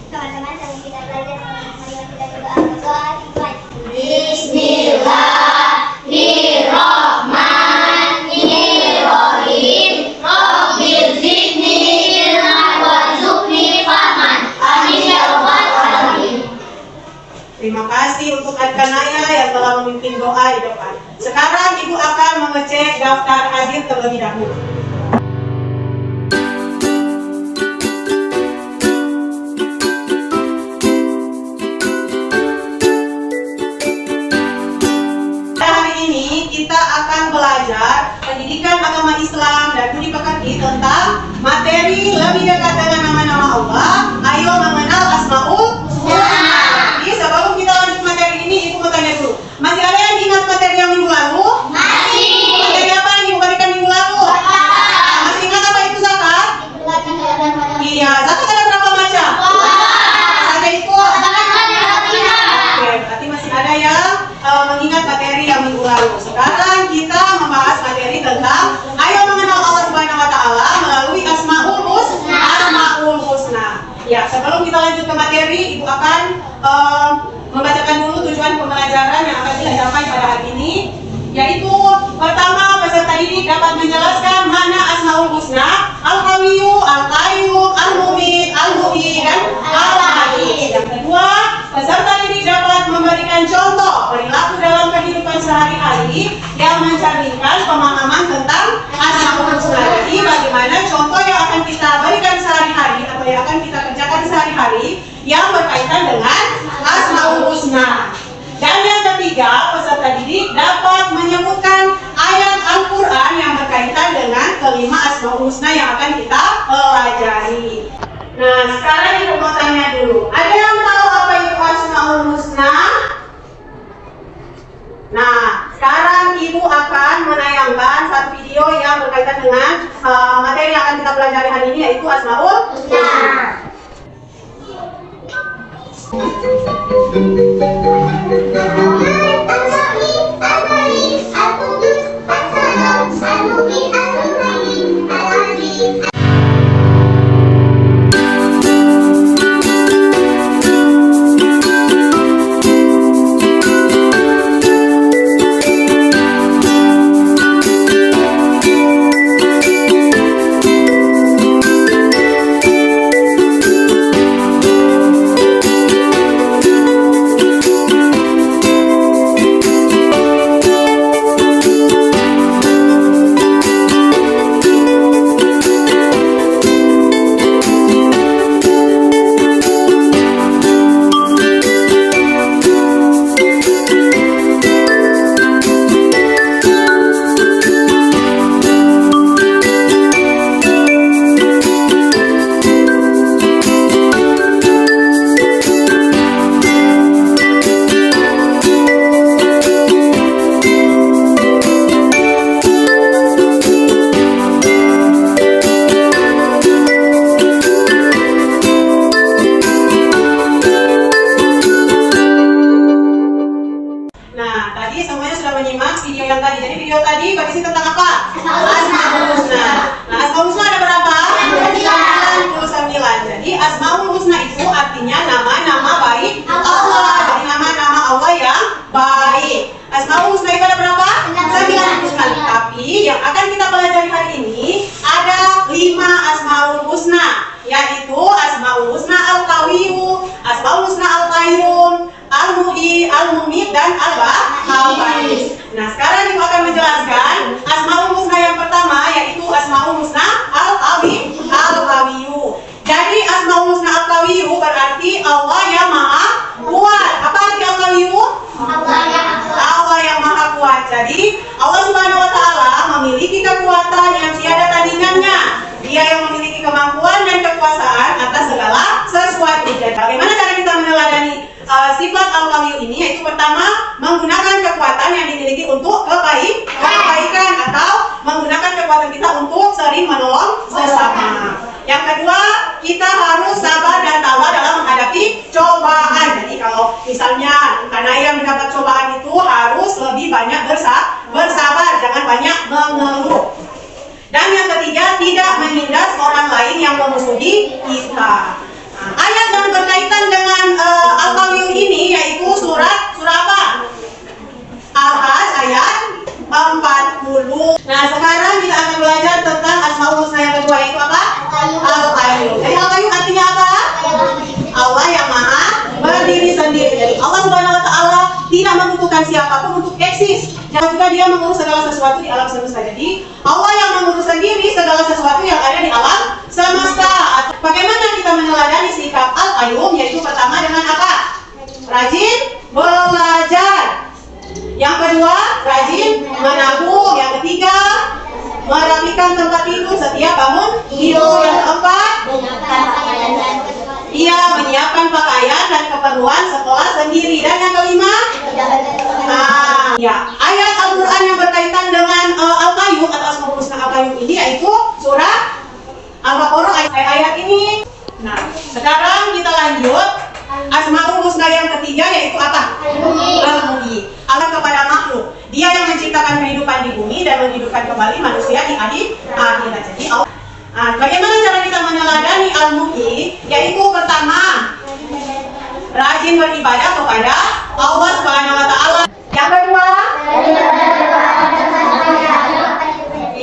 Teman-teman, sebelum kita belajar, marilah kita berdoa. Bismillahirrahmanirrahim. Rabbil zidni ilman warzuqni fahman. Amin ya rabbal alamin. Terima kasih untuk Adkanaya yang telah memimpin doa di depan. Sekarang Ibu akan mengecek daftar hadir terlebih dahulu. Hari ini kita akan belajar pendidikan agama Islam dan budi pekerti tentang materi lebih dekat dengan nama-nama Allah. Ayo mengenal Asmaul Husna. Jadi sebelum kita lanjut materi ini, Ibu mau tanya dulu. Masih ada yang ingat materi yang minggu lalu? Masih. Materi apa yang Ibu berikan minggu lalu? Masih ingat apa itu zakat? Iya, zakat ada berapa macam? Ada itu? Oke, berarti masih ada yang mengingat materi yang minggu lalu. Sekarang kita membahas materi tentang ayo mengenal Allah Subhanahu wa taala melalui Asmaul Husna. Ya, sebelum kita lanjut ke materi, Ibu akan membacakan dulu tujuan pembelajaran yang akan kita capai pada hari ini, yaitu pertama, peserta didik dapat menjelaskan mana Asmaul Husna, Al-Qawiyyu, Al-Qayyum, Al-Mumit, Al-Muhyi, dan Al-Aziz. Yang kedua, peserta didik dapat memberikan contoh perilaku dalam kehidupan sehari-hari yang mencerminkan pemahaman tentang Asmaul Husna. Jadi, bagaimana contoh yang akan kita berikan sehari-hari atau yang akan kita kerjakan sehari-hari yang berkaitan dengan Asmaul Husna. Dan yang ketiga, peserta didik dapat menyebutkan ayat Al-Quran yang berkaitan dengan kelima Asmaul Husna yang akan kita pelajari. Nah, sekarang Ibu mau tanya dulu. Ada yang tahu apa itu Asmaul Husna? Nah, sekarang Ibu akan menayangkan satu video yang berkaitan dengan materi yang akan kita pelajari hari ini, yaitu Asmaul Husna. Berisi tentang apa? Asmaul Husna. Nah, Asmaul Husna ada berapa? 99. Jadi Asmaul Husna itu artinya nama-nama baik Allah. Jadi nama-nama Allah yang baik. Asmaul Husna itu ada berapa? 99. Tapi yang akan kita pelajari hari ini ada 5 Asmaul Husna, yaitu Asmaul Husna Al-Qawiyyu, Asmaul Husna Al-Qayyum, Al-Muhyi, Al-Mumit, dan Al-Aziz. Nah, sekarang Ibu akan menjelaskan Asmaul Husna yang pertama, yaitu Asmaul Husna Al-Qawiyyu. Jadi Asmaul Husna Al-Qawiyyu berarti Allah yang maha kuat. Apa arti Al-Qawiyyu? Allah yang maha kuat. Jadi Allah Subhanahu wa taala memiliki kekuatan yang tiada tandingannya. Dia yang memiliki kemampuan dan kekuasaan atas segala sesuatu. Jadi bagaimana cara kita meneladani sifat Al-Qawiyyu ini? Yaitu pertama, menggunakan kekuatan yang dimiliki untuk kebaikan atau menggunakan kekuatan kita untuk sering menolong sesama. Yang kedua, kita harus sabar dan tabah dalam menghadapi cobaan. Jadi kalau misalnya karena yang mendapat cobaan itu harus lebih banyak bersabar, jangan banyak mengeluh. Dan yang ketiga, tidak menindas orang lain yang memusuhi kita. Ayat yang berkaitan Yang juga dia mengurus segala sesuatu di alam semesta. Jadi Allah yang mengurus sendiri segala sesuatu yang ada di alam semesta. Bagaimana kita meneladani sikap Al-Qayyum? Yaitu pertama dengan apa? Rajin belajar. Yang kedua, rajin menabung. Yang ketiga, merapikan tempat tidur setiap bangun tidur. Yang keempat, ia menyiapkan pakaian dan keperluan sekolah sendiri. Dan yang kelima, ayat Al-Quran yang berkaitan dengan Al-Qayyum atau Asmaul Husna Al-Qayyum ini yaitu surah Al-Baqarah ayat ini. Nah, sekarang kita lanjut Asmaul Husna yang ketiga yaitu apa? Al-Muhyi. Allah kepada makhluk. Dia yang menciptakan kehidupan di bumi dan menghidupkan kembali manusia di akhirat. Jadi bagaimana cara kita meneladani Al-Muhyi? Yaitu pertama, rajin beribadah kepada Allah Subhanahu wa taala. Yang kedua,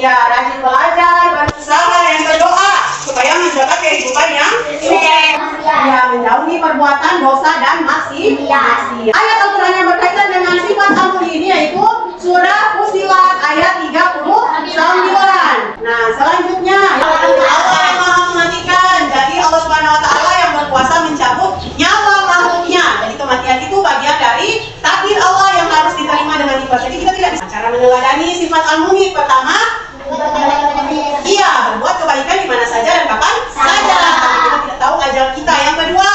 rajin belajar, berusaha dan berdoa supaya menjaga kehidupan yang menjauhi perbuatan dosa dan maksiat. Ayat Al-Quran yang berkaitan dengan sifat Al-Muhyi ini yaitu surah Fussilat ayat 39. Nah, selanjutnya Allah yang Maha mematikan. Jadi Allah Subhanahu wa taala yang berkuasa mencabut nyawa makhluknya. Jadi kematian itu bagian dari takdir Allah yang harus diterima dengan ikhlas. Jadi kita tidak bisa cara meneladani sifat Al-Muhyi. Pertama, berbuat kebaikan di mana saja dan kapan saja. Tapi kita tidak tahu ajal kita. Yang kedua,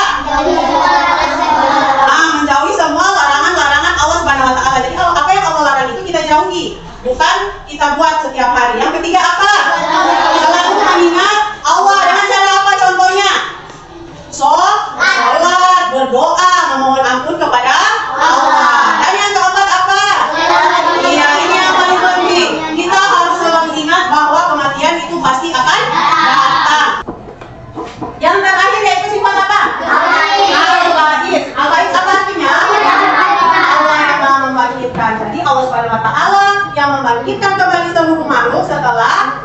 menjauhi semua larangan-larangan Allah Subhanahu wa taala. Jadi apa yang Allah larang itu kita jauhi, bukan kita buat setiap hari. Yang ketiga apa? Selalu mengingat Allah. Dengan cara apa contohnya? Sholat, berdoa, memohon ampun kepada Allah. Dan yang keempat apa? Ini yang paling penting. Kita harus selalu ingat bahwa kematian itu pasti akan datang. Yang terakhir yaitu sifat apa? Al-Ba'is. Al-Ba'is apa artinya? Allah yang Maha membangkitkan. Jadi Allah Subhanahu wa taala yang membangkitkan kembali seluruh makhluk setelah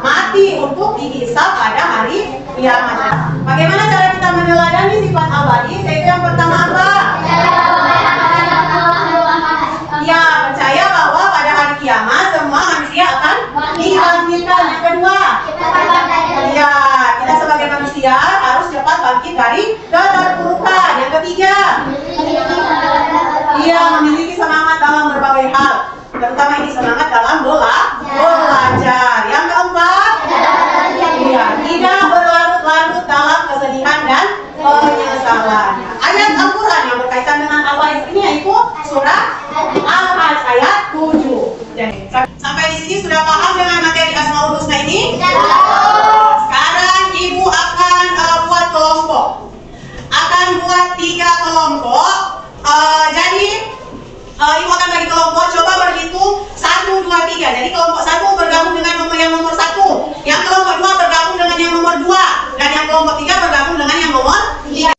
mati untuk dihisab pada hari kiamat. Bagaimana cara kita meneladani sifat Al-Ba'is? Yaitu yang pertama apa? Percaya bahwa pada hari kiamat semua manusia akan dibangkitkan. Yang kedua, kita sebagai manusia harus cepat bangkit dari keterpurukan. Yang ketiga, memiliki semangat dalam berbagai hal, terutama ini semangat dalam belajar. Yang keempat, tidak berlarut-larut dalam kesedihan dan penyesalan. Ayat Al-Quran yang berkaitan dengan Al-Ba'is ini yaitu surah Al-Hajj ayat 7. Jadi, sampai di sini sudah paham dengan materi Asmaul Husna ini? Sekarang Ibu akan buat kelompok. Akan buat 3 kelompok. Jadi Ibu akan bagi kelompok. Coba berhitung 1, 2, 3. Jadi kelompok 1 bergabung dengan nomor 1. Yang kelompok 2 bergabung dengan yang nomor 2. Dan yang kelompok 3 bergabung dengan yang nomor 3.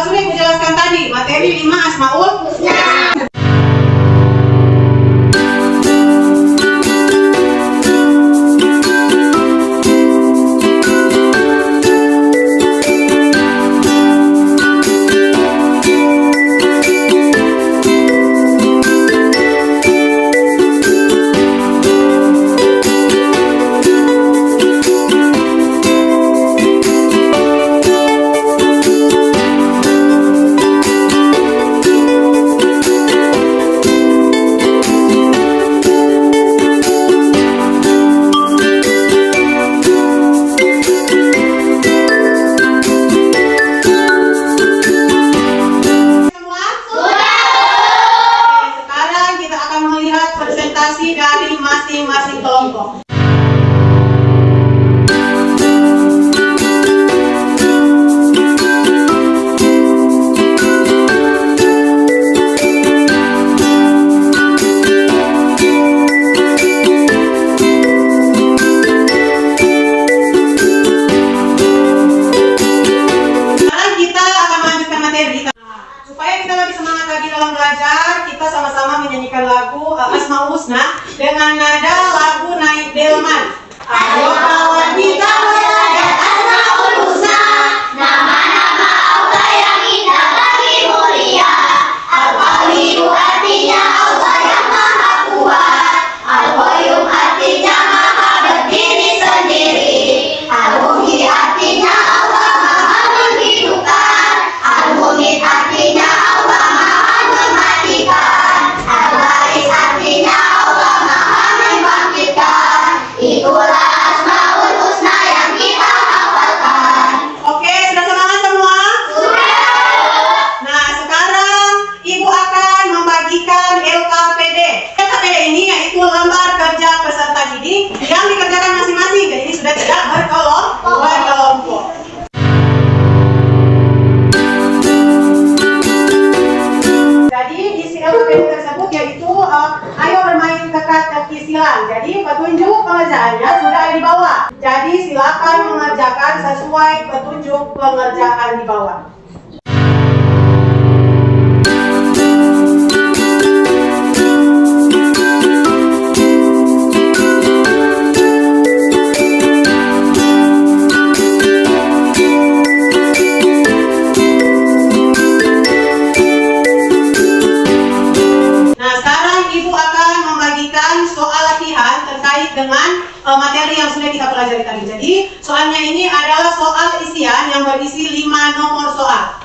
Sudah Ibu jelaskan tadi, materi 5 Asmaul Husna. Husna dengan nada lagu naik delman. Ayo kawan kita munajat Asmaul Husna, nama-nama Allah yang indah lagi mulia. Al-Qawiyu artinya Allah yang maha kuat, Al-Qayyum artinya maha berdiri sendiri, Al-Muhyi artinya Allah maha menghidupkan, Al-Mumit artinya Allah maha mematikan, Al-Baris artinya Allah maha membangkitkan. Itulah Asmaul Husna yang kita hafalkan. Oke, sudah semangat semua? Sudah. Nah, sekarang Ibu akan membagikan LKPD. LKPD ini yaitu lembar kerja peserta didik yang dikerjakan masing-masing. Jadi ini sudah tidak berkelompok. Jadi isi LKPD tersebut yaitu ayo bermain teka-teki silang. Jadi petunjuk pengerjaannya sudah ada di bawah. Jadi silakan mengerjakan sesuai petunjuk pengerjaan di bawah. Dengan materi yang sudah kita pelajari tadi. Jadi soalnya ini adalah soal isian yang berisi 5 nomor soal.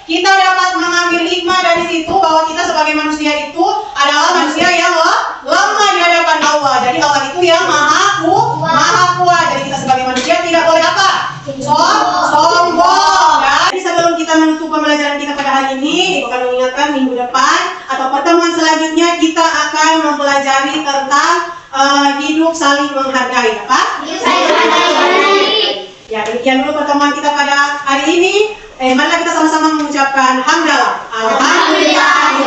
Kita dapat mengambil hikmah dari situ bahwa kita sebagai manusia itu adalah manusia yang lemah di hadapan Allah. Jadi Allah itu yang maha kuat. Jadi kita sebagai manusia tidak boleh apa? Sombong. Jadi sebelum kita menutup pembelajaran kita pada hari ini, Ibu akan mengingatkan minggu depan atau pertemuan selanjutnya kita akan mempelajari tentang hidup saling menghargai. Apa? Ya, demikian dulu pertemuan kita pada hari ini. Marilah kita sama-sama mengucapkan hamdalah. Alhamdulillah.